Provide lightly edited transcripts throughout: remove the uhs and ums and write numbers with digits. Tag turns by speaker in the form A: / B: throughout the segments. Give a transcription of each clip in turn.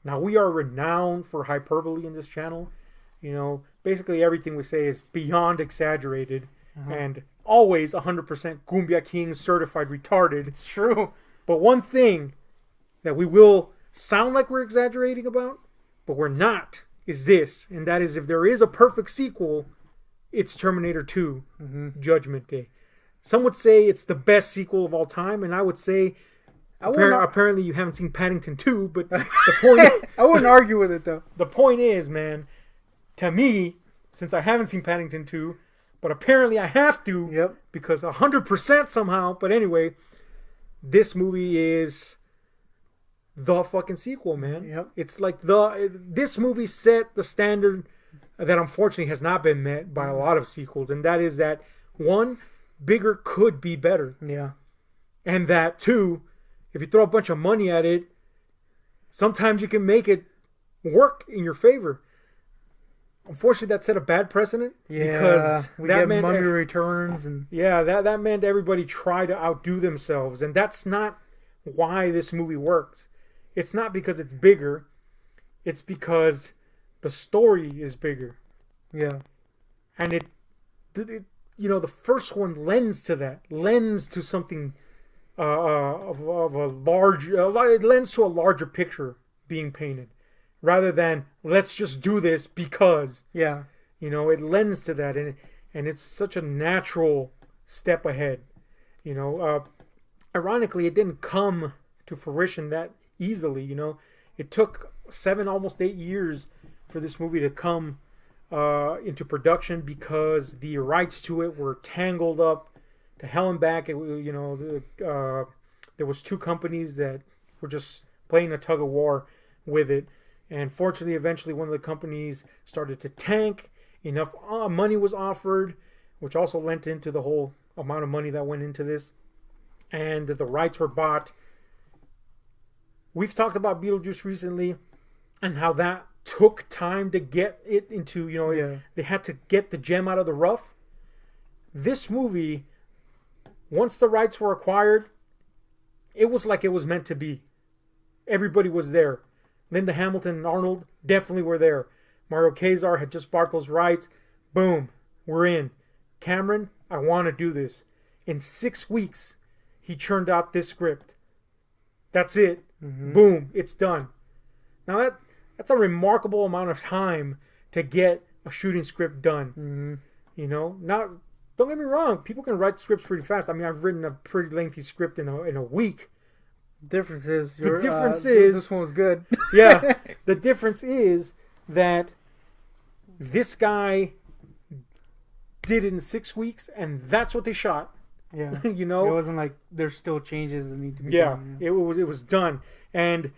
A: Now, we are renowned for hyperbole in this channel. Basically everything we say is beyond exaggerated and always 100% Cumbia King certified retarded.
B: It's true.
A: But one thing that we will sound like we're exaggerating about, but we're not, is this. And that is, if there is a perfect sequel, it's Terminator 2, Judgment Day. Some would say it's the best sequel of all time, and I would say apparently you haven't seen Paddington 2, but the point
B: I wouldn't argue with it, though.
A: The point is, man, to me, since I haven't seen Paddington 2, but apparently I have to, because 100% somehow, but anyway, this movie is the fucking sequel, man.
B: Yep.
A: It's like this movie set the standard that unfortunately has not been met by a lot of sequels, and that is that, one, bigger could be better.
B: Yeah.
A: And that, two, if you throw a bunch of money at it, sometimes you can make it work in your favor. Unfortunately, that set a bad precedent.
B: Yeah,
A: because
B: we
A: that
B: get
A: meant
B: mummy returns and
A: that meant everybody tried to outdo themselves, and that's not why this movie works. It's not because it's bigger. It's because the story is bigger.
B: Yeah,
A: and it the first one lends to that, lends to something of a large. It lends to a larger picture being painted. Rather than, let's just do this because.
B: Yeah.
A: It lends to that. And it's such a natural step ahead. Ironically, it didn't come to fruition that easily. It took 7, almost 8 years for this movie to come into production because the rights to it were tangled up to hell and back. There was 2 companies that were just playing a tug of war with it. And fortunately, eventually, one of the companies started to tank. Enough money was offered, which also lent into the whole amount of money that went into this. And the rights were bought. We've talked about Beetlejuice recently and how that took time to get it into, they had to get the gem out of the rough. This movie, once the rights were acquired, it was like it was meant to be. Everybody was there. Linda Hamilton and Arnold definitely were there. Mario Kaczar had just bought those rights. Boom, we're in. Cameron, I want to do this. In 6 weeks, he churned out this script. That's it. Boom, it's done. Now that's a remarkable amount of time to get a shooting script done. Now, don't get me wrong, people can write scripts pretty fast. I mean, I've written a pretty lengthy script in a week.
B: Difference is
A: this
B: one was good.
A: Yeah, the difference is that this guy did it in 6 weeks, and that's what they shot.
B: Yeah, it wasn't like there's still changes that need to be done.
A: Yeah, it was done. And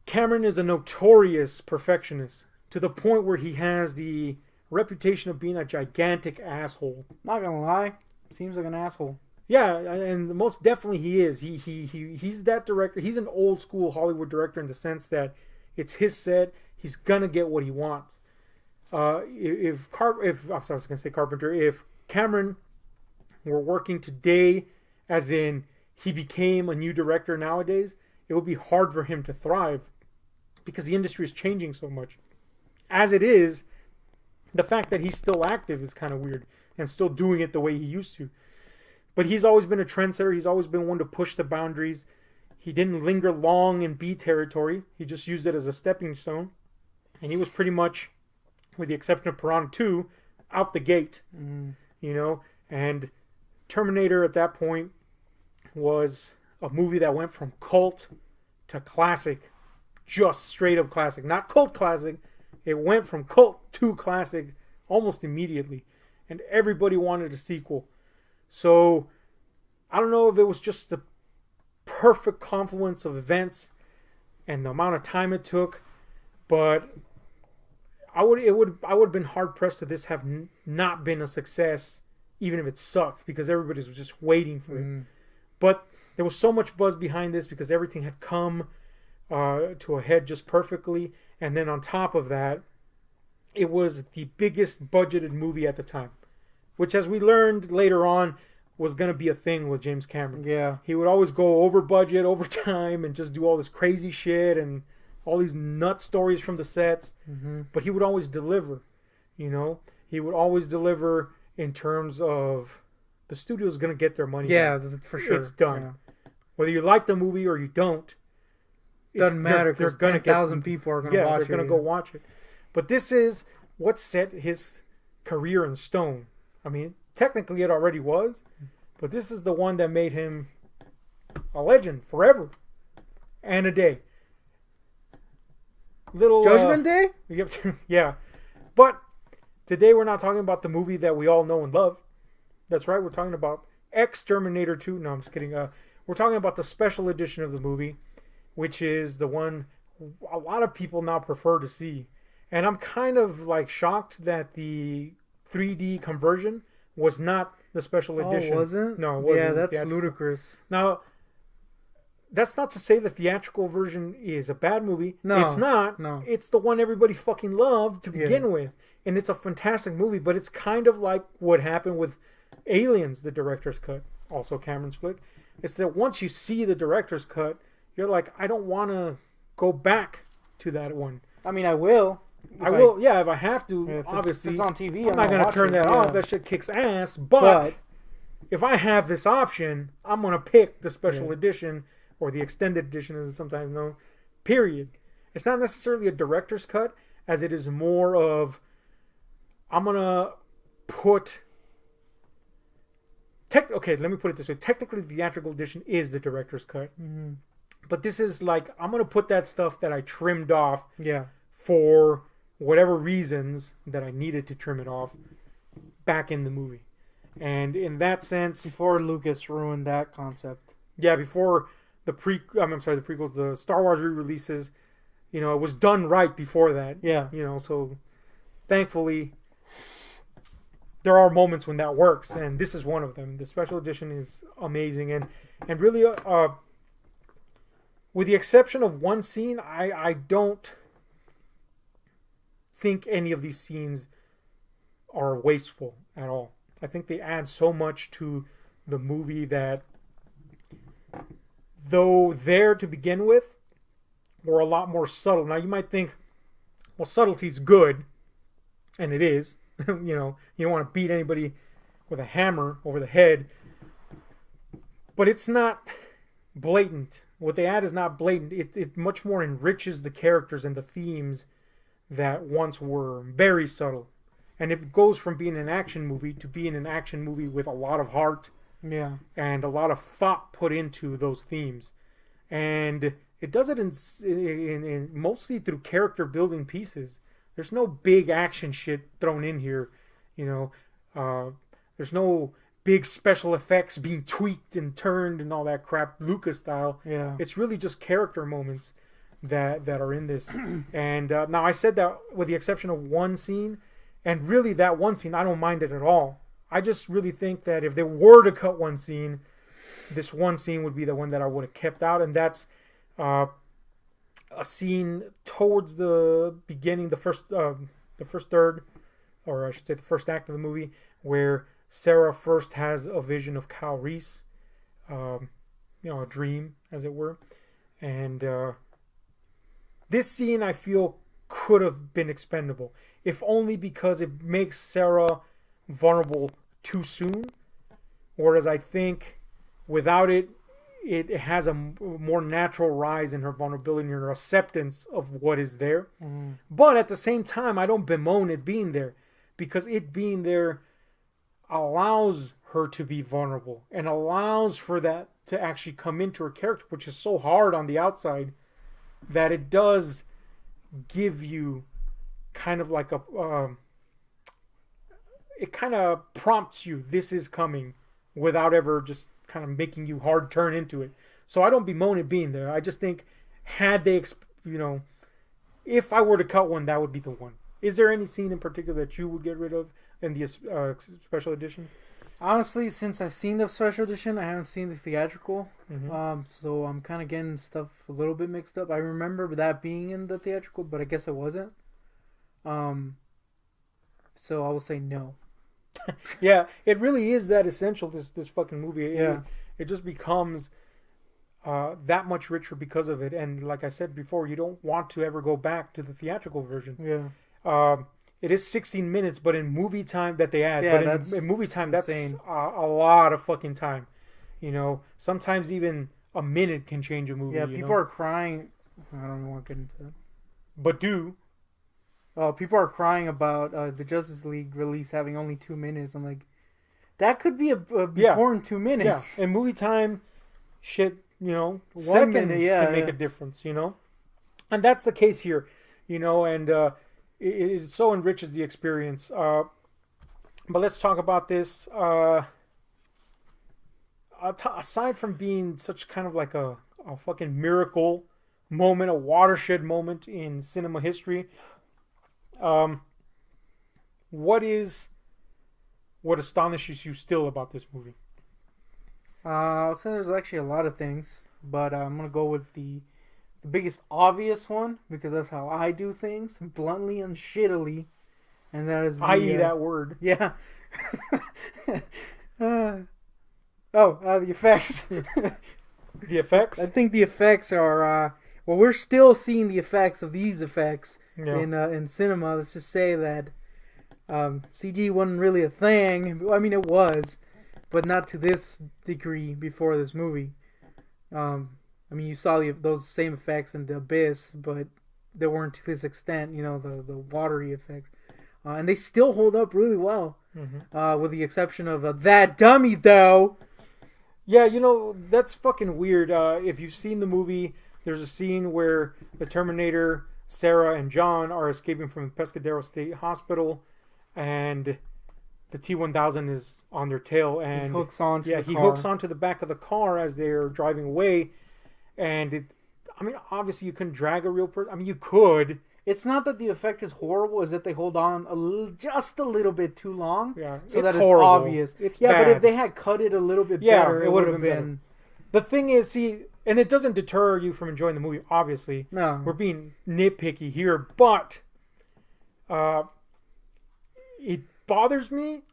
A: Cameron is a notorious perfectionist to the point where he has the reputation of being a gigantic asshole.
B: Not gonna lie, seems like an asshole.
A: Yeah, and most definitely he is. He's that director. He's an old school Hollywood director in the sense that it's his set. He's gonna get what he wants. If Carpenter, if Cameron were working today, as in he became a new director nowadays, it would be hard for him to thrive because the industry is changing so much. As it is, the fact that he's still active is kind of weird and still doing it the way he used to. But he's always been a trendsetter. He's always been one to push the boundaries. He didn't linger long in B territory. He just used it as a stepping stone. And he was pretty much, with the exception of Piranha 2, out the gate. And Terminator at that point was a movie that went from cult to classic. Just straight up classic. Not cult classic. It went from cult to classic almost immediately. And everybody wanted a sequel. So, I don't know if it was just the perfect confluence of events and the amount of time it took, but I would have been hard pressed to this have not been a success, even if it sucked, because everybody was just waiting for it. But there was so much buzz behind this because everything had come to a head just perfectly, and then on top of that, it was the biggest budgeted movie at the time. Which, as we learned later on, was going to be a thing with James Cameron.
B: Yeah.
A: He would always go over budget, over time, and just do all this crazy shit and all these nut stories from the sets, but he would always deliver. You know, he would always deliver in terms of the studio's going to get their money.
B: Yeah,
A: back.
B: for sure.
A: It's done.
B: Yeah.
A: Whether you like the movie or you don't,
B: doesn't matter because 10,000 people are going to watch it.
A: They're going to go watch it. But this is what set his career in stone. I mean, technically it already was, but this is the one that made him a legend forever and a day. Little
B: Judgment Day?
A: Yeah. But today we're not talking about the movie that we all know and love. That's right, we're talking about Terminator 2. No, I'm just kidding. We're talking about the special edition of the movie, which is the one a lot of people now prefer to see. And I'm kind of like shocked that the 3D conversion was not the special edition.
B: Oh, wasn't?
A: No, it wasn't.
B: Yeah, that's ludicrous.
A: Now, that's not to say the theatrical version is a bad movie.
B: No,
A: it's not.
B: No.
A: It's the one everybody fucking loved to begin with. And it's a fantastic movie, but it's kind of like what happened with Aliens, the director's cut, also Cameron's flick. It's that once you see the director's cut, you're like, I don't want to go back to that one.
B: I mean, I will.
A: I will, yeah, if I have to.
B: If
A: obviously,
B: it's on TV,
A: I'm not going to turn that off. That shit kicks ass. But if I have this option, I'm going to pick the special edition or the extended edition, as it's sometimes known. Period. It's not necessarily a director's cut, as it is more of, I'm going to put... Okay, let me put it this way. Technically, the theatrical edition is the director's cut.
B: Mm-hmm.
A: But this is like, I'm going to put that stuff that I trimmed off
B: for
A: whatever reasons that I needed to trim it off back in the movie. And in that sense...
B: Before Lucas ruined that concept.
A: Yeah, before the prequels, the Star Wars re-releases, you know, it was done right before that.
B: Yeah.
A: You know, so thankfully... there are moments when that works, and this is one of them. The special edition is amazing, and really, with the exception of one scene, I don't think any of these scenes are wasteful at all. I think they add so much to the movie that, though there to begin with, were a lot more subtle. Now you might think, well, subtlety's good, and it is. You know, you don't want to beat anybody with a hammer over the head. But it's not blatant. What they add is not blatant. It much more enriches the characters and the themes that once were very subtle. And it goes from being an action movie to being an action movie with a lot of heart.
B: Yeah.
A: And a lot of thought put into those themes. And it does it in mostly through character building pieces. There's no big action shit thrown in here, you know. There's no big special effects being tweaked and turned and all that crap, Lucas style.
B: Yeah.
A: It's really just character moments that are in this. And now I said that with the exception of one scene, and really that one scene, I don't mind it at all. I just really think that if they were to cut one scene, this one scene would be the one that I would have kept out, and that's... a scene towards the beginning, the first third, or I should say the first act of the movie, where Sarah first has a vision of Kyle Reese, you know, a dream, as it were. And this scene, I feel, could have been expendable, if only because it makes Sarah vulnerable too soon, whereas I think without it, it has a more natural rise in her vulnerability and her acceptance of what is there.
B: Mm-hmm.
A: But at the same time, I don't bemoan it being there, because it being there allows her to be vulnerable and allows for that to actually come into her character, which is so hard on the outside, that it does give you kind of like it kind of prompts you, this is coming, without ever just kind of making you hard turn into it. So I don't bemoan it being there. I just think, had they, you know, if I were to cut one, that would be the one. Is there any scene in particular that you would get rid of in the special edition?
B: Honestly, since I've seen the special edition, I haven't seen the theatrical.
A: Mm-hmm.
B: So I'm kind of getting stuff a little bit mixed up. I remember that being in the theatrical, but I guess it wasn't. So I will say no.
A: Yeah, it really is that essential, this fucking movie.
B: Yeah.
A: It just becomes that much richer because of it. And like I said before, you don't want to ever go back to the theatrical version.
B: Yeah.
A: It is 16 minutes, but in movie time that they add,
B: Yeah,
A: but
B: that's
A: in movie time,
B: insane.
A: that's a lot of fucking time. You know, sometimes even a minute can change a movie.
B: Yeah,
A: you
B: people
A: know?
B: are crying. I don't want to get into that.
A: But do.
B: People are crying about the Justice League release having only 2 minutes. I'm like, that could be a important 2 minutes.
A: Yeah, in movie time, shit, you know,
B: 1
A: seconds
B: minute, yeah,
A: can make
B: yeah.
A: a difference, you know? And that's the case here, you know, and it so enriches the experience. But let's talk about this. Aside from being such kind of like a fucking miracle moment, a watershed moment in cinema history, what astonishes you still about this movie?
B: I'll say there's actually a lot of things, but I'm gonna go with the biggest obvious one because that's how I do things, bluntly and shittily, and that is
A: I.e. that word.
B: Yeah. The effects.
A: The effects?
B: I think the effects are. Well, we're still seeing the effects of these effects
A: Yeah.
B: in cinema. Let's just say that CG wasn't really a thing. I mean, it was, but not to this degree before this movie. I mean, you saw those same effects in The Abyss, but they weren't to this extent. You know, the watery effects, and they still hold up really well, with the exception of that dummy though.
A: Yeah, you know, that's fucking weird. If you've seen the movie, there's a scene where the Terminator, Sarah, and John are escaping from Pescadero State Hospital, and the T-1000 is on their tail, and
B: He hooks onto the
A: he
B: car.
A: hooks onto the back of the car as they're driving away, and I mean, obviously you couldn't drag a real person. I mean, you could.
B: It's not that the effect is horrible; it's that they hold on just a little bit too long.
A: Yeah,
B: so
A: it's
B: that
A: horrible.
B: It's obvious.
A: It's
B: yeah,
A: bad.
B: but if they had cut it a little bit better, it would have been.
A: The thing is, see, and it doesn't deter you from enjoying the movie. Obviously,
B: No,
A: we're being nitpicky here, but it bothers me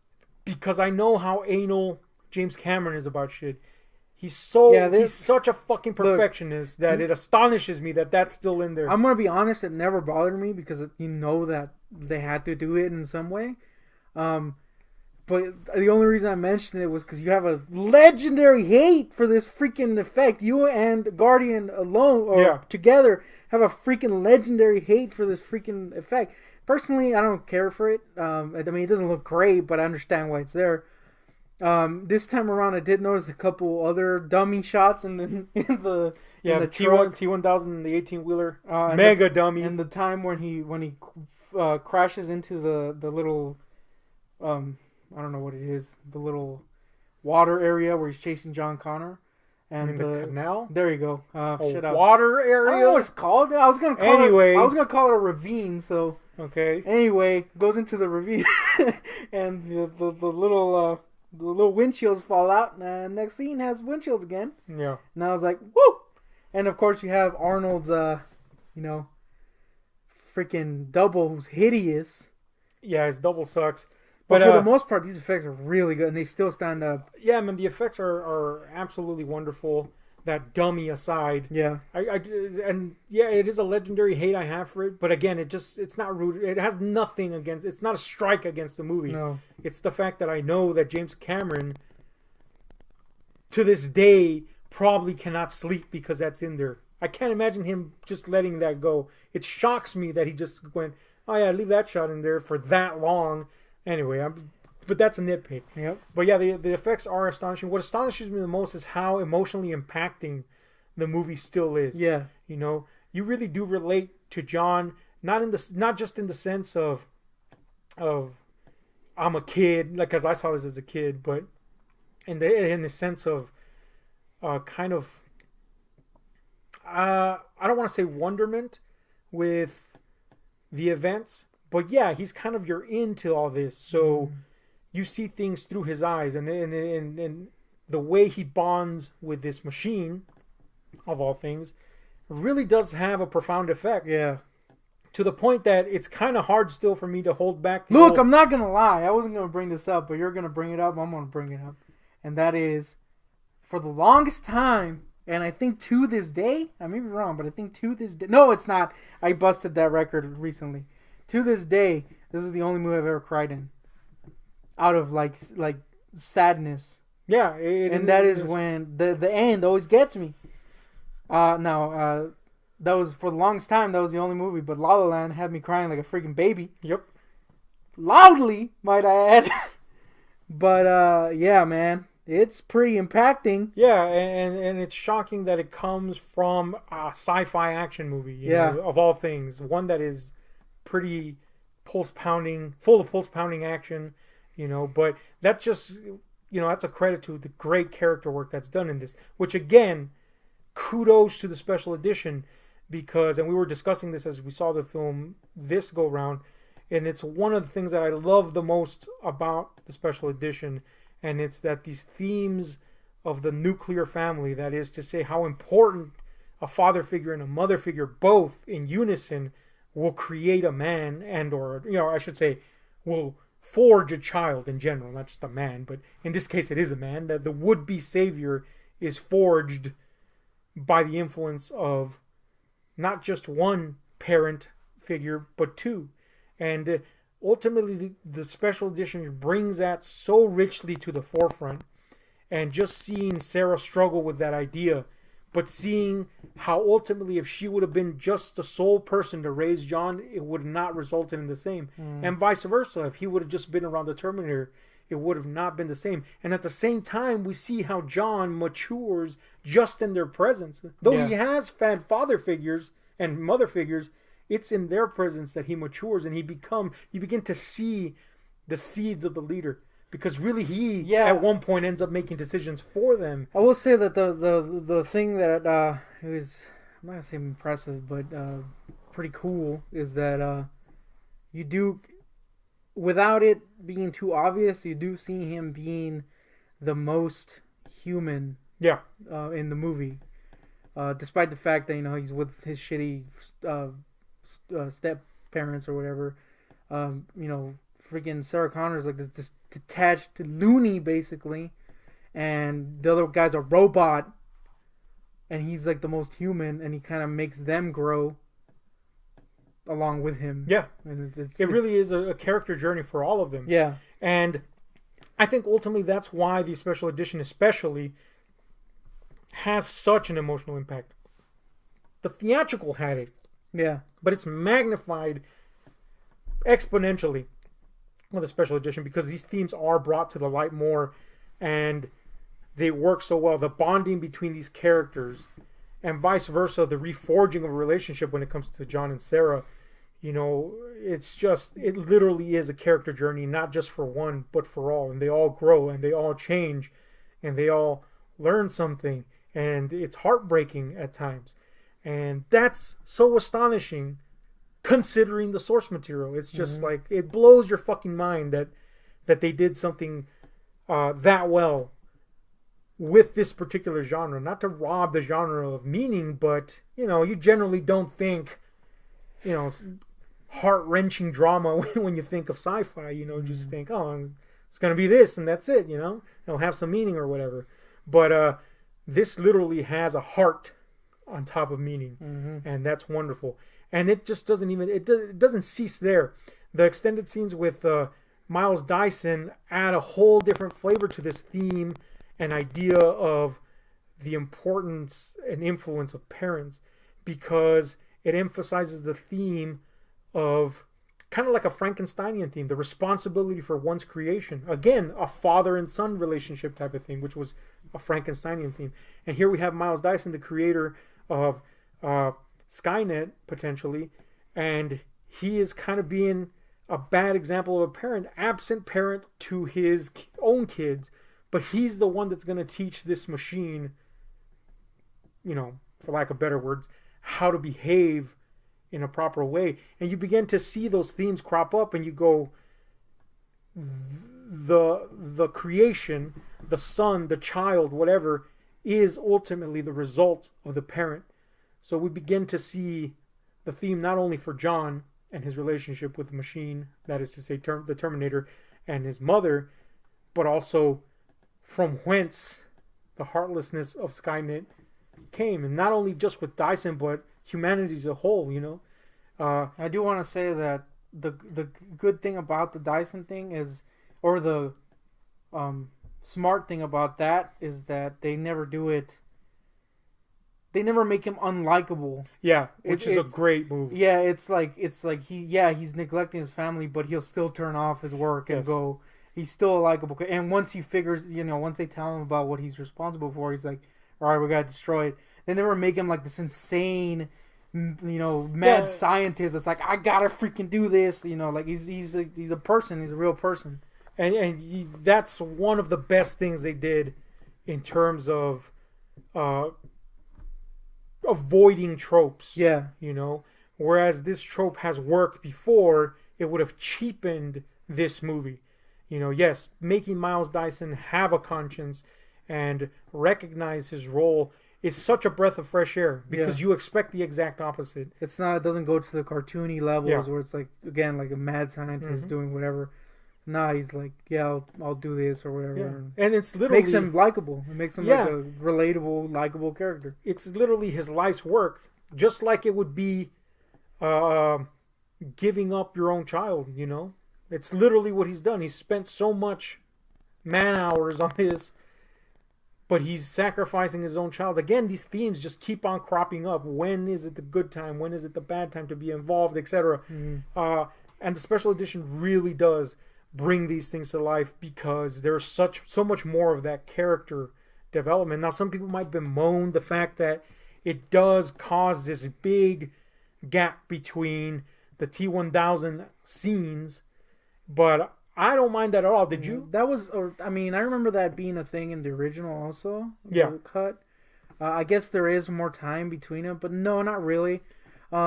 A: because I know how anal James Cameron is about shit. He's such a fucking perfectionist that it astonishes me that that's still in there.
B: I'm gonna be honest; it never bothered me because you know that they had to do it in some way. But the only reason I mentioned it was because you have a legendary hate for this freaking effect. You and Guardian alone or together have a freaking legendary hate for this freaking effect. Personally, I don't care for it. I mean, it doesn't look great, but I understand why it's there. This time around, I did notice a couple other dummy shots in the
A: T-1000 and the 18-wheeler, mega dummy.
B: And the time when he crashes into the little I don't know what it is, the little water area where he's chasing John Connor. And
A: the canal?
B: There you go.
A: Water area?
B: I don't know what it's called. I was gonna call it a ravine. So
A: okay.
B: Anyway, goes into the ravine, and the little windshields fall out. And next scene has windshields again.
A: Yeah.
B: And I was like, woo! And of course you have Arnold's, freaking double who's hideous.
A: Yeah, his double sucks.
B: But for the most part, these effects are really good, and they still stand up.
A: Yeah, man, the effects are absolutely wonderful. That dummy aside,
B: yeah,
A: it is a legendary hate I have for it. But again, it's not rude. It has nothing against. It's not a strike against the movie.
B: No,
A: it's the fact that I know that James Cameron, to this day, probably cannot sleep because that's in there. I can't imagine him just letting that go. It shocks me that he just went, "Oh yeah, leave that shot in there for that long." Anyway, but that's a nitpick.
B: Yep.
A: But yeah, the effects are astonishing. What astonishes me the most is how emotionally impacting the movie still is.
B: Yeah.
A: You know, you really do relate to John, not just in the sense of I'm a kid, like because I saw this as a kid, but in the sense of kind of I don't want to say wonderment with the events. But yeah, he's kind of you're into all this, so you see things through his eyes, and the way he bonds with this machine, of all things, really does have a profound effect.
B: Yeah.
A: To the point that it's kind of hard still for me to hold back.
B: Look, I'm not gonna lie. I wasn't gonna bring this up, but you're gonna bring it up. I'm gonna bring it up, and that is, for the longest time, And I think to this day, I may be wrong, but I think to this day, no, it's not. I busted that record recently. To this day, this was the only movie I've ever cried in, out of like sadness.
A: Yeah,
B: and that is when the end always gets me. Now, that was for the longest time. That was the only movie, but La La Land had me crying like a freaking baby.
A: Yep.
B: Loudly, might I add. But yeah, man, it's pretty impacting.
A: Yeah, and it's shocking that it comes from a sci-fi action movie. You know, of all things, one that is pretty pulse pounding, full of pulse pounding action. You know, but that's just, you know, that's a credit to the great character work that's done in this. Which again, kudos to the special edition, because, and we were discussing this as we saw the film this go round, and it's one of the things that I love the most about the special edition, and it's that these themes of the nuclear family, that is to say how important a father figure and a mother figure both in unison will create a man, and, or, you know, I should say, will forge a child in general, not just a man, but in this case it is a man, that the would-be savior is forged by the influence of not just one parent figure, but two. And ultimately, the special edition brings that so richly to the forefront. And just seeing Sarah struggle with that idea, but seeing how ultimately, if she would have been just the sole person to raise John, it would have not resulted in the same. And vice versa. If he would have just been around the Terminator, it would have not been the same. And at the same time, we see how John matures just in their presence. Though he has had father figures and mother figures, it's in their presence that he matures, and you begin to see the seeds of the leader. Because really, he at one point ends up making decisions for them.
B: I will say that the thing that is, I'm not gonna say impressive, but pretty cool, is that you do, without it being too obvious, you do see him being the most human. In the movie, despite the fact that, you know, he's with his shitty step parents or whatever. You know, freaking Sarah Connor's like this detached loony basically, and the other guy's a robot, and he's like the most human, and he kind of makes them grow along with him. And
A: it really is a character journey for all of them. And I think ultimately that's why the special edition especially has such an emotional impact. The theatrical had it, but it's magnified exponentially with the special edition, because these themes are brought to the light more, and they work so well. The bonding between these characters, and vice versa, the reforging of a relationship when it comes to John and Sarah. You know, it literally is a character journey, not just for one, but for all. And they all grow, and they all change, and they all learn something. And it's heartbreaking at times. And that's so astonishing, considering the source material. It's just like, it blows your fucking mind that they did something that well with this particular genre. Not to rob the genre of meaning, but, you know, you generally don't think, you know, heart-wrenching drama when you think of sci-fi. You know, just think, oh, it's going to be this and that's it, you know? It'll have some meaning or whatever. But this literally has a heart on top of meaning, and that's wonderful. And it just doesn't even, it doesn't cease there. The extended scenes with Miles Dyson add a whole different flavor to this theme and idea of the importance and influence of parents, because it emphasizes the theme of kind of like a Frankensteinian theme, the responsibility for one's creation. Again, a father and son relationship type of thing, which was a Frankensteinian theme. And here we have Miles Dyson, the creator of Skynet, potentially, and he is kind of being a bad example of a parent, absent parent to his own kids, but he's the one that's going to teach this machine, you know, for lack of better words, how to behave in a proper way. And you begin to see those themes crop up, and you go, the creation, the son, the child, whatever, is ultimately the result of the parent. So we begin to see the theme not only for John and his relationship with the machine, that is to say the Terminator, and his mother, but also from whence the heartlessness of Skynet came, and not only just with Dyson, but humanity as a whole.
B: I do want to say that the good thing about the Dyson thing is, or the smart thing about that is that they never do it. They never make him unlikable.
A: Yeah, which is a great move.
B: Yeah, it's like he's neglecting his family, but he'll still turn off his work and go. He's still a likable. And once he figures, once they tell him about what he's responsible for, he's like, all right, we gotta destroy it. They never make him like this insane, mad scientist. That's like, I gotta freaking do this. Like he's a person. He's a real person.
A: And that's one of the best things they did in terms of avoiding tropes.
B: Yeah.
A: Whereas this trope has worked before, it would have cheapened this movie. Yes, making Miles Dyson have a conscience and recognize his role is such a breath of fresh air because you expect the exact opposite.
B: It doesn't go to the cartoony levels where it's like, again, like a mad scientist doing whatever. Nah, he's like, I'll do this or whatever.
A: Yeah. And it's literally...
B: makes him likable. It makes him like a relatable, likable character.
A: It's literally his life's work. Just like it would be giving up your own child, It's literally what he's done. He's spent so much man hours on this, but he's sacrificing his own child. Again, these themes just keep on cropping up. When is it the good time? When is it the bad time to be involved, etc.? And the special edition really does bring these things to life because there's so much more of that character development. Now, some people might bemoan the fact that it does cause this big gap between the T-1000 scenes, but I don't mind that at all. Did you?
B: That was, I remember that being a thing in the original also.
A: Yeah.
B: Cut. I guess there is more time between them, but no, not really.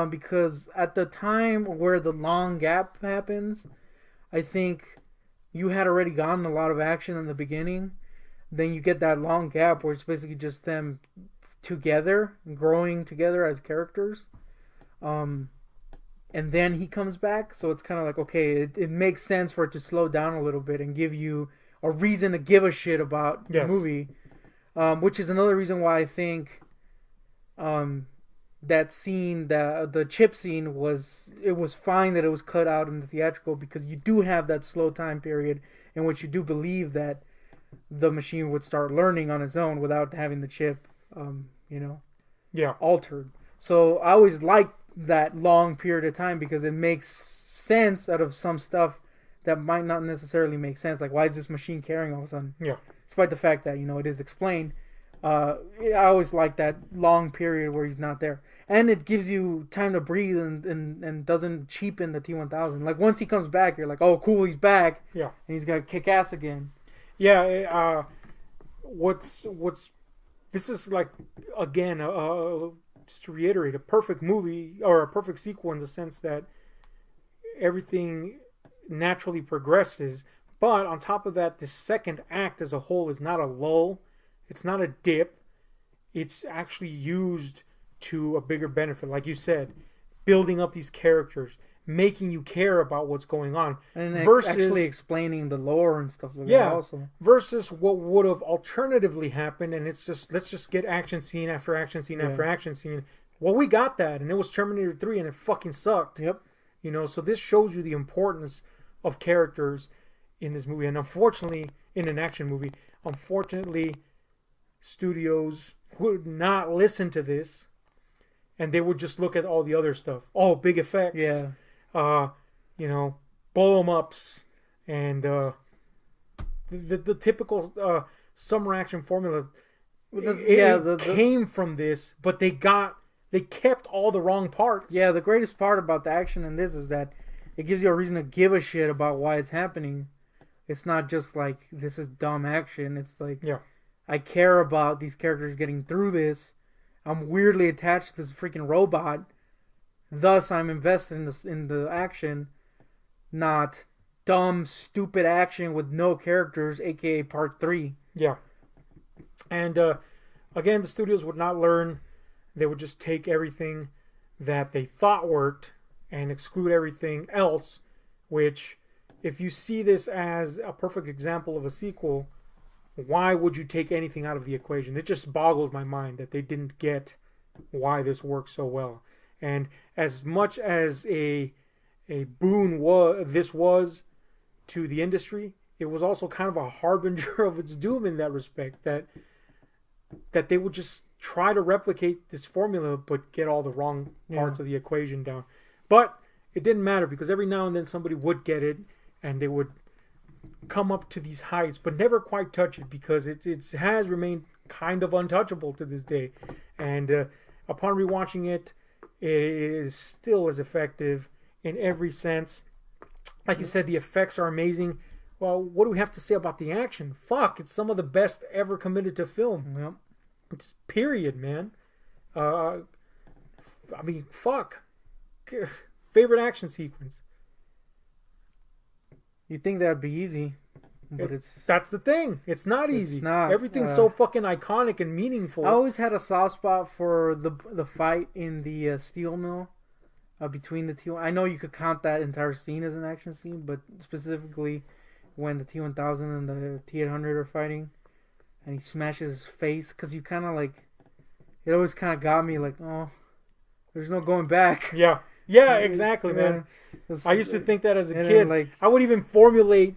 B: Because at the time where the long gap happens, I think you had already gotten a lot of action in the beginning. Then you get that long gap where it's basically just them together, growing together as characters. And then he comes back, so it's kind of like, okay, it makes sense for it to slow down a little bit and give you a reason to give a shit about the movie. Which is another reason why I think that scene, the chip scene, was fine that it was cut out in the theatrical, because you do have that slow time period in which you do believe that the machine would start learning on its own without having the chip, altered. So I always liked that long period of time because it makes sense out of some stuff that might not necessarily make sense. Like, why is this machine carrying all of a sudden?
A: Yeah.
B: Despite the fact that, it is explained. I always like that long period where he's not there. And it gives you time to breathe and doesn't cheapen the T-1000. Like, once he comes back, you're like, oh, cool, he's back.
A: Yeah.
B: And he's going to kick ass again.
A: Yeah. This is like, again, just to reiterate, a perfect movie or a perfect sequel in the sense that everything naturally progresses. But on top of that, the second act as a whole is not a lull. It's not a dip. It's actually used to a bigger benefit. Like you said, building up these characters, making you care about what's going on.
B: And actually explaining the lore and stuff like that also.
A: Versus what would have alternatively happened, and it's just, let's just get action scene after action scene after action scene. Well, we got that, and it was Terminator 3, and it fucking sucked.
B: Yep.
A: So this shows you the importance of characters in this movie. And unfortunately, in an action movie, studios would not listen to this, and they would just look at all the other stuff. Oh, big effects.
B: Yeah.
A: Blow 'em ups, and the typical summer action formula. It came from this, but they kept all the wrong parts.
B: Yeah, the greatest part about the action in this is that it gives you a reason to give a shit about why it's happening. It's not just like, this is dumb action. It's like, I care about these characters getting through this. I'm weirdly attached to this freaking robot. Thus, I'm invested in the action, not dumb, stupid action with no characters, aka Part 3.
A: Yeah. And, again, the studios would not learn. They would just take everything that they thought worked and exclude everything else, which, if you see this as a perfect example of a sequel, why would you take anything out of the equation? It just boggles my mind that they didn't get why this works so well. And as much as a boon this was to the industry, it was also kind of a harbinger of its doom in that respect, that they would just try to replicate this formula but get all the wrong parts of the equation down. But it didn't matter, because every now and then somebody would get it and they would come up to these heights but never quite touch it, because it has remained kind of untouchable to this day. And upon rewatching it, it is still as effective in every sense. Like you said, the effects are amazing. Well, what do we have to say about the action? Fuck, it's some of the best ever committed to film.
B: Yep.
A: It's period, man. I mean, fuck. Favorite action sequence?
B: You'd think that'd be easy, but
A: that's the thing. It's not easy.
B: It's not.
A: Everything's so fucking iconic and meaningful.
B: I always had a soft spot for the fight in the steel mill between the T. I know you could count that entire scene as an action scene, but specifically when the T-1000 and the T-800 are fighting, and he smashes his face, because you kind of like, it always kind of got me like, oh, there's no going back.
A: Yeah, exactly, man. I used to think that as a kid. Like, I would even formulate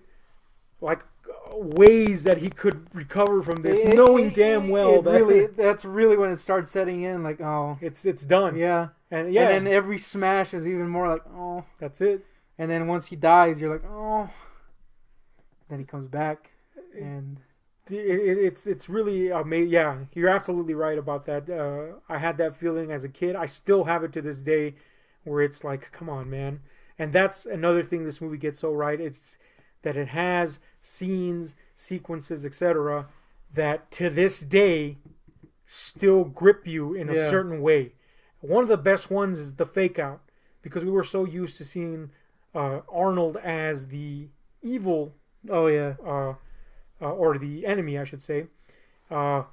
A: like ways that he could recover from this, knowing damn well that
B: that's really when it starts setting in. Like, oh,
A: it's done.
B: Yeah, and then every smash is even more like, oh,
A: that's it.
B: And then once he dies, you're like, oh. Then he comes back, and
A: it's really amazing. Yeah, you're absolutely right about that. I had that feeling as a kid. I still have it to this day, where it's like, come on, man. And that's another thing this movie gets so right. It's that it has scenes, sequences, etc., that to this day still grip you in a certain way. One of the best ones is the fake out, because we were so used to seeing Arnold as the evil.
B: Oh yeah,
A: or the enemy, I should say.
B: Of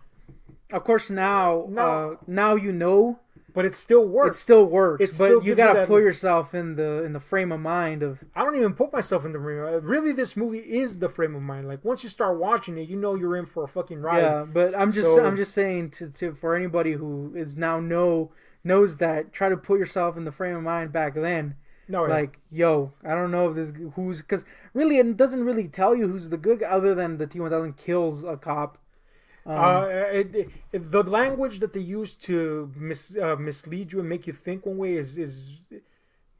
B: course, now you know,
A: but it still works.
B: It still works, but you gotta put yourself in the frame of mind of.
A: I don't even put myself in the frame of mind. Really, this movie is the frame of mind. Like, once you start watching it, you know you're in for a fucking ride.
B: Yeah, but I'm just saying to for anybody who is now knows that, try to put yourself in the frame of mind back then. No, like, yo, I don't know if this because really it doesn't really tell you who's the good guy, other than the T-1000 kills a cop.
A: The language that they use to mislead you and make you think one way is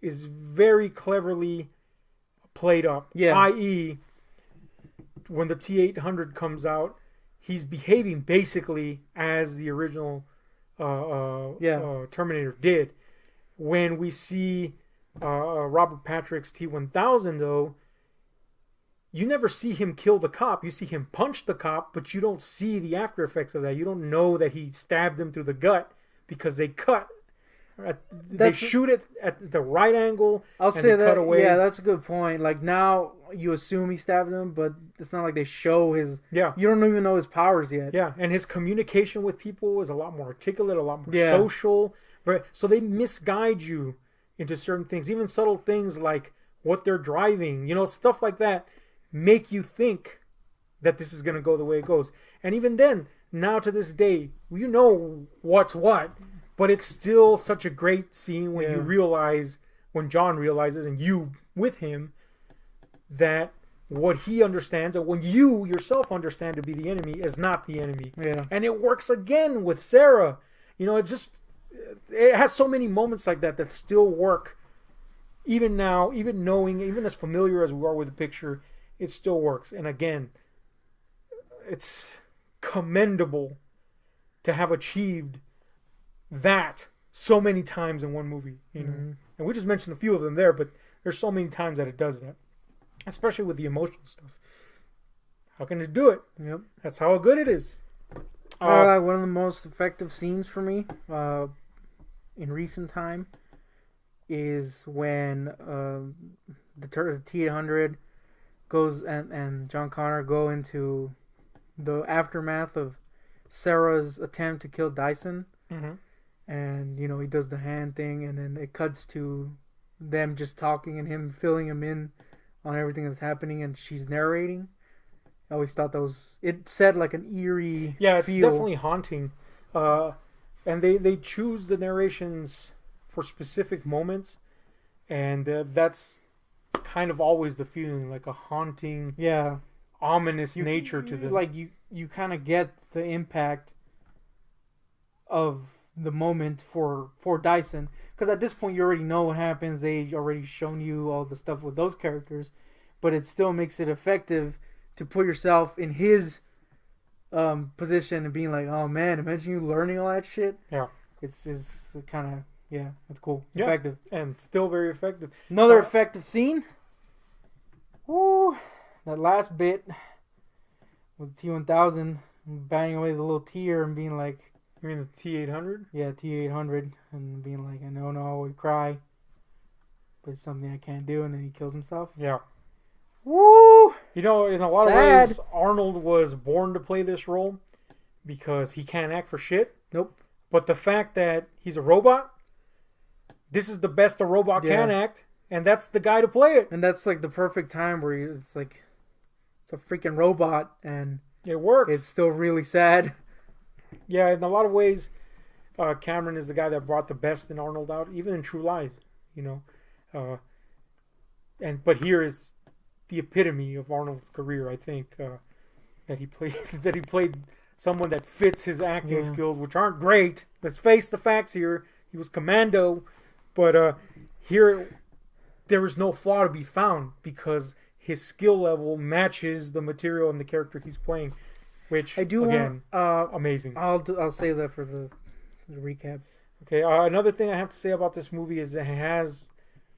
A: very cleverly played up. Yeah. I.e., when the T-800 comes out, he's behaving basically as the original Terminator did. When we see Robert Patrick's T-1000, though, you never see him kill the cop. You see him punch the cop, but you don't see the after effects of that. You don't know that he stabbed him through the gut, because they cut. They shoot it at the right angle.
B: I'll say that. Cut away. Yeah, that's a good point. Like, now you assume he stabbed him, but it's not like they show his. Yeah. You don't even know his powers yet.
A: Yeah, and his communication with people is a lot more articulate, a lot more social. So they misguide you into certain things, even subtle things like what they're driving, stuff like that, make you think that this is going to go the way it goes. And even then, now to this day, you know what's what, but it's still such a great scene when you realize, when John realizes, and you with him, that what he understands, and when you yourself understand to be the enemy, is not the enemy. Yeah. And it works again with Sarah. It has so many moments like that still work. Even now, even knowing, even as familiar as we are with the picture, it still works. And again, it's commendable to have achieved that so many times in one movie. And we just mentioned a few of them there, but there's so many times that it does that, especially with the emotional stuff. How can it do it? Yep, that's how good it is.
B: One of the most effective scenes for me in recent time is when the T-800 goes and John Connor go into the aftermath of Sarah's attempt to kill Dyson. Mm-hmm. And, he does the hand thing, and then it cuts to them just talking and him filling him in on everything that's happening, and she's narrating. I always thought that was, it said like an eerie
A: Yeah, it's
B: feel.
A: definitely haunting. And they choose the narrations for specific moments, and that's kind of always the feeling, like a haunting,
B: Yeah.
A: ominous nature to them.
B: Like you kind of get the impact of the moment for Dyson, because at this point you already know what happens. They already shown you all the stuff with those characters, but it still makes it effective to put yourself in his position and being like, oh man, imagine you learning all that shit.
A: Yeah,
B: it's kind of, yeah, it's cool. It's
A: yeah,
B: effective,
A: and still very effective.
B: Another effective scene. Woo, that last bit with T-1000 banging away the little tear and being like,
A: You mean the T-800?
B: yeah, T-800, and being like, I know, no, we cry, but it's something I can't do, and then he kills himself.
A: Yeah.
B: Woo!
A: You know, in a lot of ways, Arnold was born to play this role because he can't act for shit.
B: Nope.
A: But the fact that he's a robot, this is the best a robot can act, and that's the guy to play it.
B: And that's like the perfect time where it's like, it's a freaking robot, and
A: it works.
B: It's still really sad.
A: Yeah, in a lot of ways, Cameron is the guy that brought the best in Arnold out, even in True Lies, you know. But here is the epitome of Arnold's career, I think, that he played someone that fits his acting skills, which aren't great. Let's face the facts here. He was Commando, but here there is no flaw to be found because his skill level matches the material and the character he's playing, which,
B: I do
A: again, amazing.
B: I'll save that for the recap.
A: Okay, another thing I have to say about this movie is it has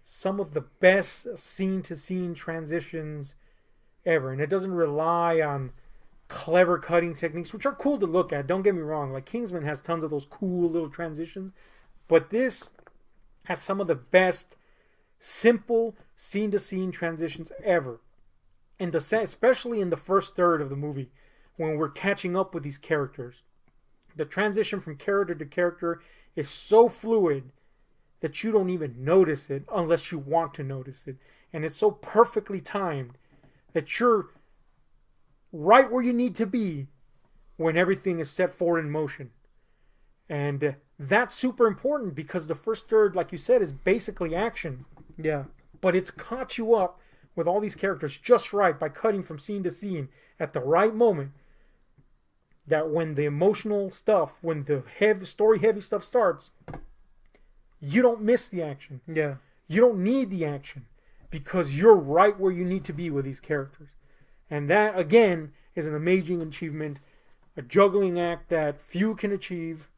A: some of the best scene-to-scene transitions ever, and it doesn't rely on clever cutting techniques, which are cool to look at. Don't get me wrong. Like, Kingsman has tons of those cool little transitions, but this has some of the best simple scene-to-scene transitions ever. And especially in the first third of the movie, when we're catching up with these characters. The transition from character to character is so fluid that you don't even notice it unless you want to notice it. And it's so perfectly timed that you're right where you need to be when everything is set forward in motion. And that's super important because the first third, like you said, is basically action.
B: Yeah.
A: But it's caught you up with all these characters just right by cutting from scene to scene at the right moment. That when the emotional stuff, when the story-heavy stuff starts, you don't miss the action.
B: Yeah.
A: You don't need the action because you're right where you need to be with these characters. And that, again, is an amazing achievement, a juggling act that few can achieve,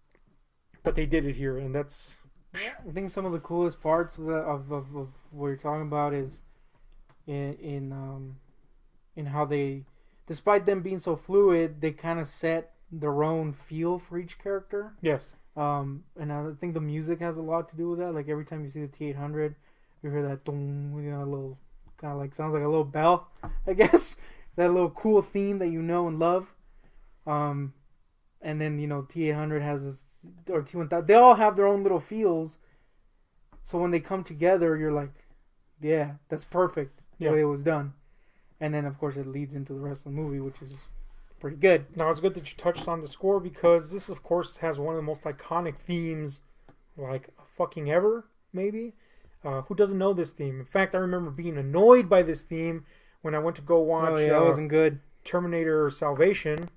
A: but they did it here, and that's...
B: I think some of the coolest parts of what you're talking about is in how they, despite them being so fluid, they kind of set their own feel for each character.
A: Yes.
B: And I think the music has a lot to do with that. Like every time you see the T-800, you hear that dong, you know, a little kind of like sounds like a little bell, I guess. That little cool theme that you know and love. And then, you know, T-800 has this, or T-1000, they all have their own little feels. So when they come together, you're like, yeah, that's perfect the way it was done. And then, of course, it leads into the rest of the movie, which is pretty good.
A: Now, it's good that you touched on the score because this, of course, has one of the most iconic themes, like, fucking ever, maybe. Who doesn't know this theme? In fact, I remember being annoyed by this theme when I went to go watch
B: it wasn't good.
A: Terminator Salvation.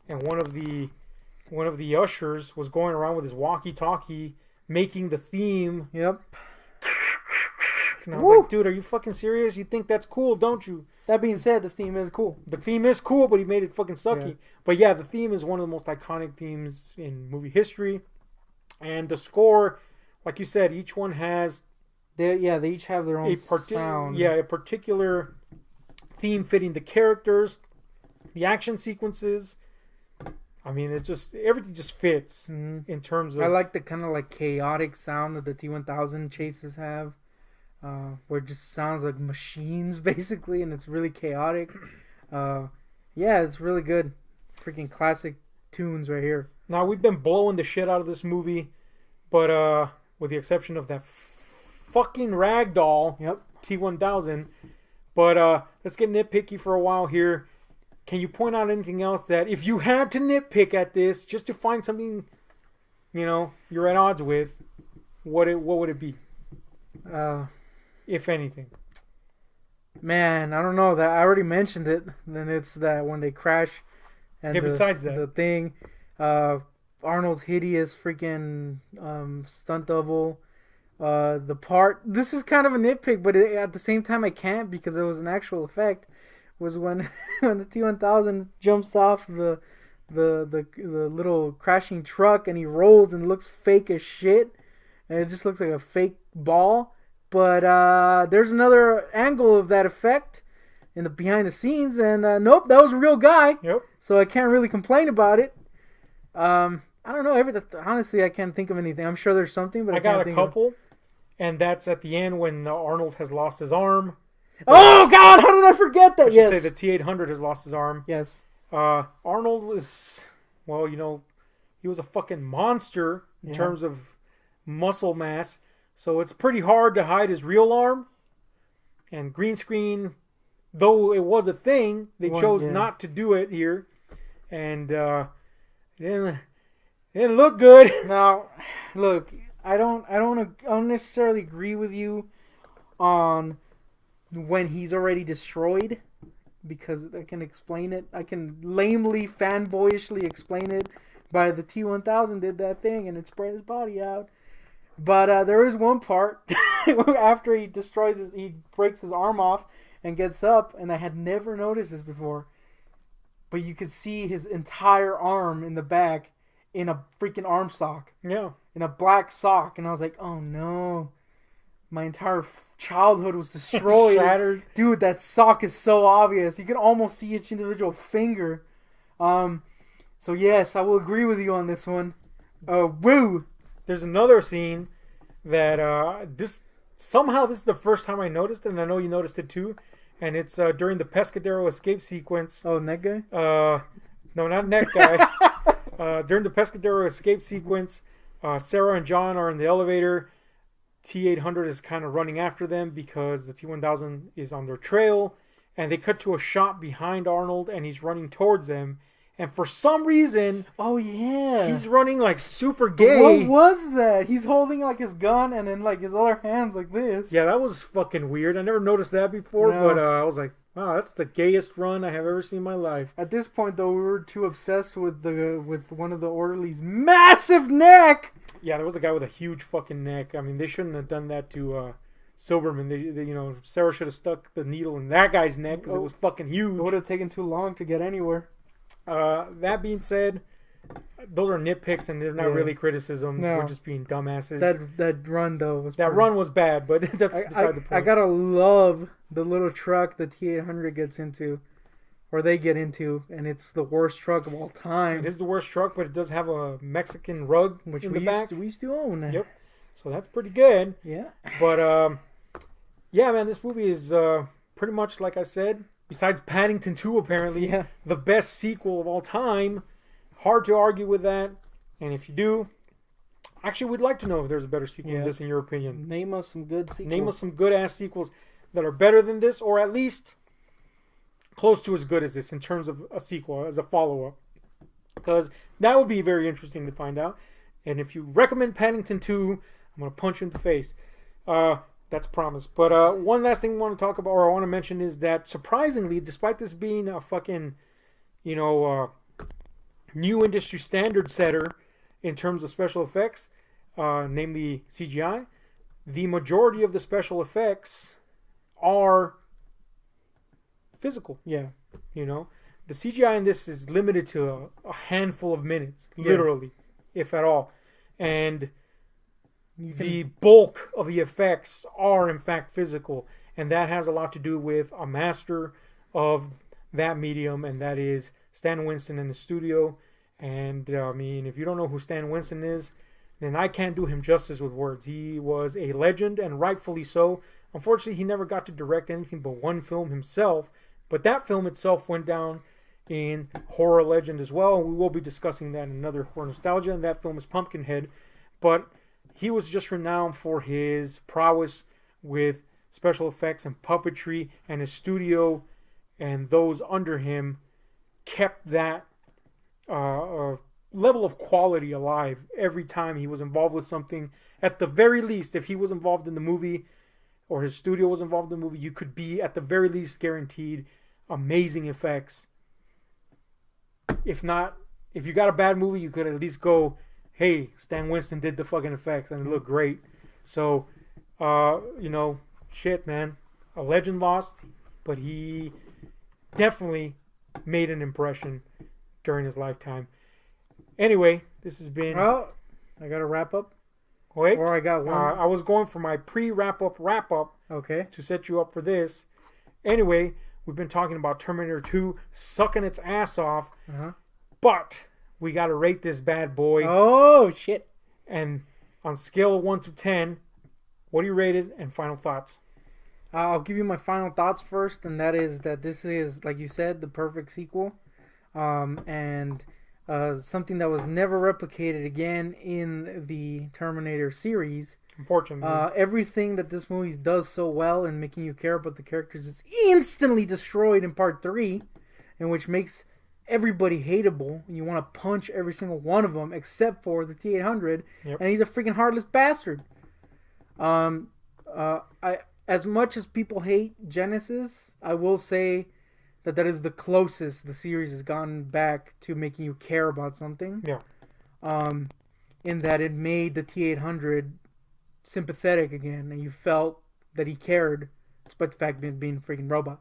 A: And one of the ushers was going around with his walkie-talkie making the theme.
B: Yep.
A: And I was like, dude, are you fucking serious? You think that's cool, don't you?
B: That being said, this theme is cool.
A: The theme is cool, but he made it fucking sucky.
B: Yeah.
A: But yeah, the theme is one of the most iconic themes in movie history. And the score, like you said, each one has...
B: They each have their own sound.
A: Yeah, a particular theme fitting the characters, the action sequences. I mean, everything just fits in terms of...
B: I like the kind of like chaotic sound that the T-1000 chases have, where it just sounds like machines basically, and it's really chaotic. Yeah, it's really good. Freaking classic tunes right here.
A: Now, we've been blowing the shit out of this movie, but with the exception of that fucking ragdoll
B: Yep.
A: T-1000, But let's get nitpicky for a while here. Can you point out anything else that if you had to nitpick at this just to find something, you're at odds with, what would it be? If anything.
B: Man, I don't know. That I already mentioned it. Then it's that when they crash, and
A: besides that,
B: the thing, Arnold's hideous freaking stunt double. The part. This is kind of a nitpick, but at the same time I can't because it was an actual effect. Was when when the T-1000 jumps off the little crashing truck and he rolls and looks fake as shit, and it just looks like a fake ball. But there's another angle of that effect in the behind the scenes, and nope, that was a real guy.
A: Yep.
B: So I can't really complain about it. I don't know. Honestly, I can't think of anything. I'm sure there's something, but I
A: got
B: can't
A: a couple, and that's at the end when Arnold has lost his arm.
B: Oh God! How did I forget that?
A: I should say the T-800 has lost his arm.
B: Yes.
A: Arnold was, he was a fucking monster in terms of muscle mass. So it's pretty hard to hide his real arm. And green screen, though it was a thing, they chose not to do it here. And it didn't look good.
B: Now, look, I don't necessarily agree with you on when he's already destroyed, because I can explain it. I can lamely, fanboyishly explain it by the T-1000 did that thing and it spread his body out. But there is one part after he breaks his arm off and gets up, and I had never noticed this before, but you could see his entire arm in the back in a freaking arm sock.
A: Yeah. In
B: a black sock, and I was like, oh no. My entire childhood was destroyed.
A: Shattered.
B: Dude, that sock is so obvious. You can almost see each individual finger. So yes, I will agree with you on this one. Woo!
A: There's another scene that this is the first time I noticed it, and I know you noticed it too. And it's during the Pescadero escape sequence.
B: Oh, neck guy?
A: No, not neck guy. During the Pescadero escape sequence, Sarah and John are in the elevator. T-800 is kind of running after them because the T-1000 is on their trail, and they cut to a shot behind Arnold, and he's running towards them. And for some reason,
B: oh yeah,
A: he's running like super gay.
B: What was that? He's holding like his gun and then like his other hands like this.
A: Yeah, that was fucking weird. I never noticed that before, but I was like, wow, that's the gayest run I have ever seen in my life.
B: At this point, though, we were too obsessed with one of the orderlies' massive neck.
A: Yeah, there was a guy with a huge fucking neck. I mean, they shouldn't have done that to Silverman. They Sarah should have stuck the needle in that guy's neck because it was fucking huge.
B: It would have taken too long to get anywhere.
A: That being said, those are nitpicks and they're not really criticisms. No. We're just being dumbasses.
B: That run though was
A: run was bad, but that's beside the point.
B: I gotta love the little truck the T-800 gets into, or they get into, and it's the worst truck of all time.
A: It is the worst truck, but it does have a Mexican rug
B: which
A: in
B: we
A: the back.
B: We used to own.
A: Yep. So that's pretty good.
B: Yeah.
A: But yeah, man, this movie is pretty much like I said. Besides Paddington 2, apparently, the best sequel of all time. Hard to argue with that. And if you do, actually, we'd like to know if there's a better sequel than this, in your opinion.
B: Name us some good sequels.
A: Name us some good-ass sequels that are better than this, or at least close to as good as this in terms of a sequel, as a follow-up. Because that would be very interesting to find out. And if you recommend Paddington 2, I'm going to punch you in the face. That's a promise. But one last thing I want to talk about, or I want to mention, is that surprisingly, despite this being a fucking, new industry standard setter in terms of special effects, namely CGI, the majority of the special effects are physical.
B: Yeah.
A: The CGI in this is limited to a handful of minutes, literally, if at all. And the bulk of the effects are in fact physical, and that has a lot to do with a master of that medium, and that is Stan Winston in the studio. And I mean, if you don't know who Stan Winston is, then I can't do him justice with words. He was a legend, and rightfully so. Unfortunately, he never got to direct anything but one film himself, but that film itself went down in horror legend as well, and we will be discussing that in another Horror Nostalgia, and that film is Pumpkinhead. But he was just renowned for his prowess with special effects and puppetry, and his studio and those under him kept that level of quality alive every time he was involved with something. At the very least, if he was involved in the movie or his studio was involved in the movie, you could be at the very least guaranteed amazing effects. If not, if you got a bad movie, you could at least go, hey, Stan Winston did the fucking effects and it looked great. So, shit, man. A legend lost, but he definitely made an impression during his lifetime. Anyway, this has been...
B: Well, I got to wrap up.
A: Wait.
B: Or I got one.
A: I was going for my pre-wrap-up
B: Okay.
A: to set you up for this. Anyway, we've been talking about Terminator 2 sucking its ass off.
B: Uh-huh.
A: But we got to rate this bad boy.
B: Oh, shit.
A: And on scale of 1 to 10, what do you rate it, and final thoughts?
B: I'll give you my final thoughts first, and that is that this is, like you said, the perfect sequel. And something that was never replicated again in the Terminator series.
A: Unfortunately.
B: Everything that this movie does so well in making you care about the characters is instantly destroyed in part 3, and which makes everybody hateable. You want to punch every single one of them except for the T-800,
A: Yep.
B: and he's a freaking heartless bastard. As much as people hate Genesis, I will say that is the closest the series has gotten back to making you care about something.
A: Yeah.
B: In that it made the T-800 sympathetic again, and you felt that he cared, despite the fact of being a freaking robot.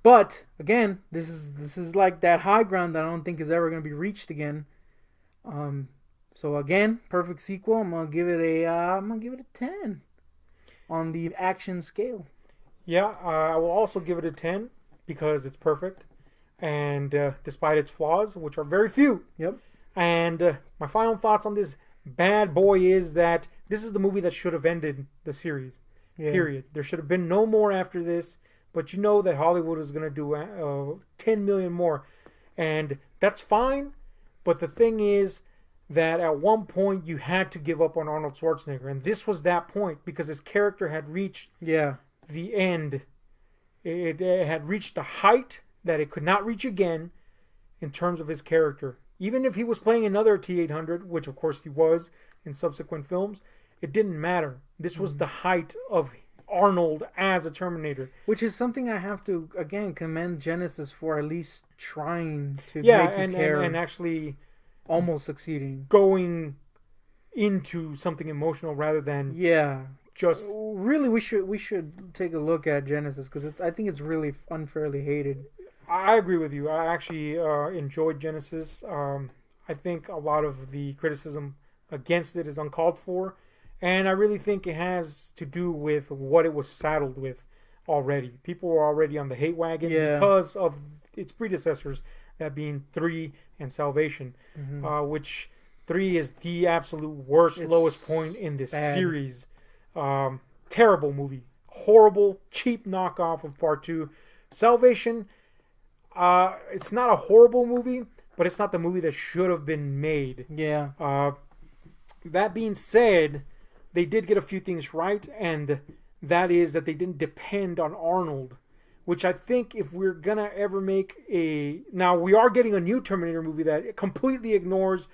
B: But again, this is like that high ground that I don't think is ever going to be reached again. So again, perfect sequel. I'm gonna give it a 10 on the action scale.
A: Yeah, I will also give it a 10 because it's perfect, and despite its flaws, which are very few.
B: Yep.
A: And my final thoughts on this bad boy is that this is the movie that should have ended the series.
B: Yeah.
A: Period. There should have been no more after this. But you know that Hollywood is going to do 10 million more. And that's fine. But the thing is that at one point you had to give up on Arnold Schwarzenegger. And this was that point because his character had reached the end. It had reached a height that it could not reach again in terms of his character. Even if he was playing another T-800, which of course he was in subsequent films, it didn't matter. This was the height of Arnold as a Terminator.
B: Which is something I have to, again, commend Genesis for at least trying to make you care.
A: And actually
B: almost succeeding.
A: Going into something emotional rather than just...
B: Really, we should take a look at Genesis because I think it's really unfairly hated.
A: I agree with you. I actually enjoyed Genesis. I think a lot of the criticism against it is uncalled for. And I really think it has to do with what it was saddled with already. People were already on the hate wagon because of its predecessors, that being 3 and Salvation, which 3 is the absolute worst, lowest point in this series. Terrible movie. Horrible, cheap knockoff of part 2. Salvation, it's not a horrible movie, but it's not the movie that should have been made.
B: Yeah.
A: That being said, they did get a few things right, and that is that they didn't depend on Arnold, which I think if we're going to ever make Now, we are getting a new Terminator movie that completely ignores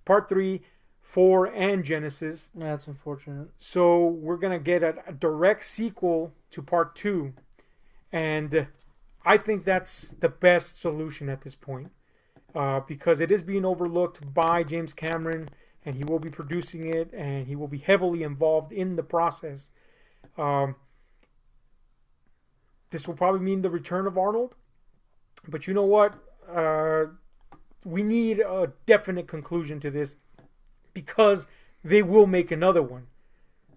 A: Part 3, 4, and Genesis.
B: Yeah, that's unfortunate.
A: So we're going to get a direct sequel to Part 2, and I think that's the best solution at this point, because it is being overlooked by James Cameron, and he will be producing it, and he will be heavily involved in the process. This will probably mean the return of Arnold. But you know what? We need a definite conclusion to this because they will make another one.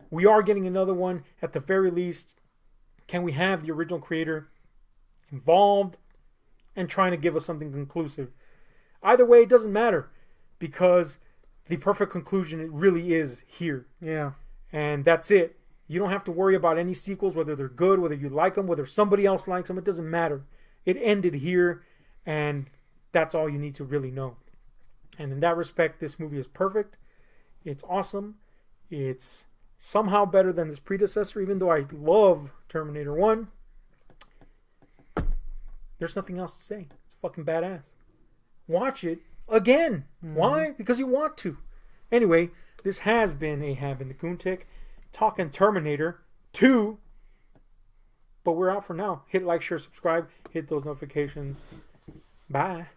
A: We are getting another one. At the very least, can we have the original creator involved and trying to give us something conclusive? Either way, it doesn't matter because the perfect conclusion, it really is here.
B: Yeah.
A: And that's it. You don't have to worry about any sequels, whether they're good, whether you like them, whether somebody else likes them. It doesn't matter. It ended here, and that's all you need to really know. And in that respect, this movie is perfect. It's awesome. It's somehow better than his predecessor, even though I love Terminator 1. There's nothing else to say. It's fucking badass. Watch it again. Why? Because you want to. Anyway, this has been Ahab and the Goontick talking Terminator 2. But we're out for now. Hit like, share, subscribe. Hit those notifications. Bye.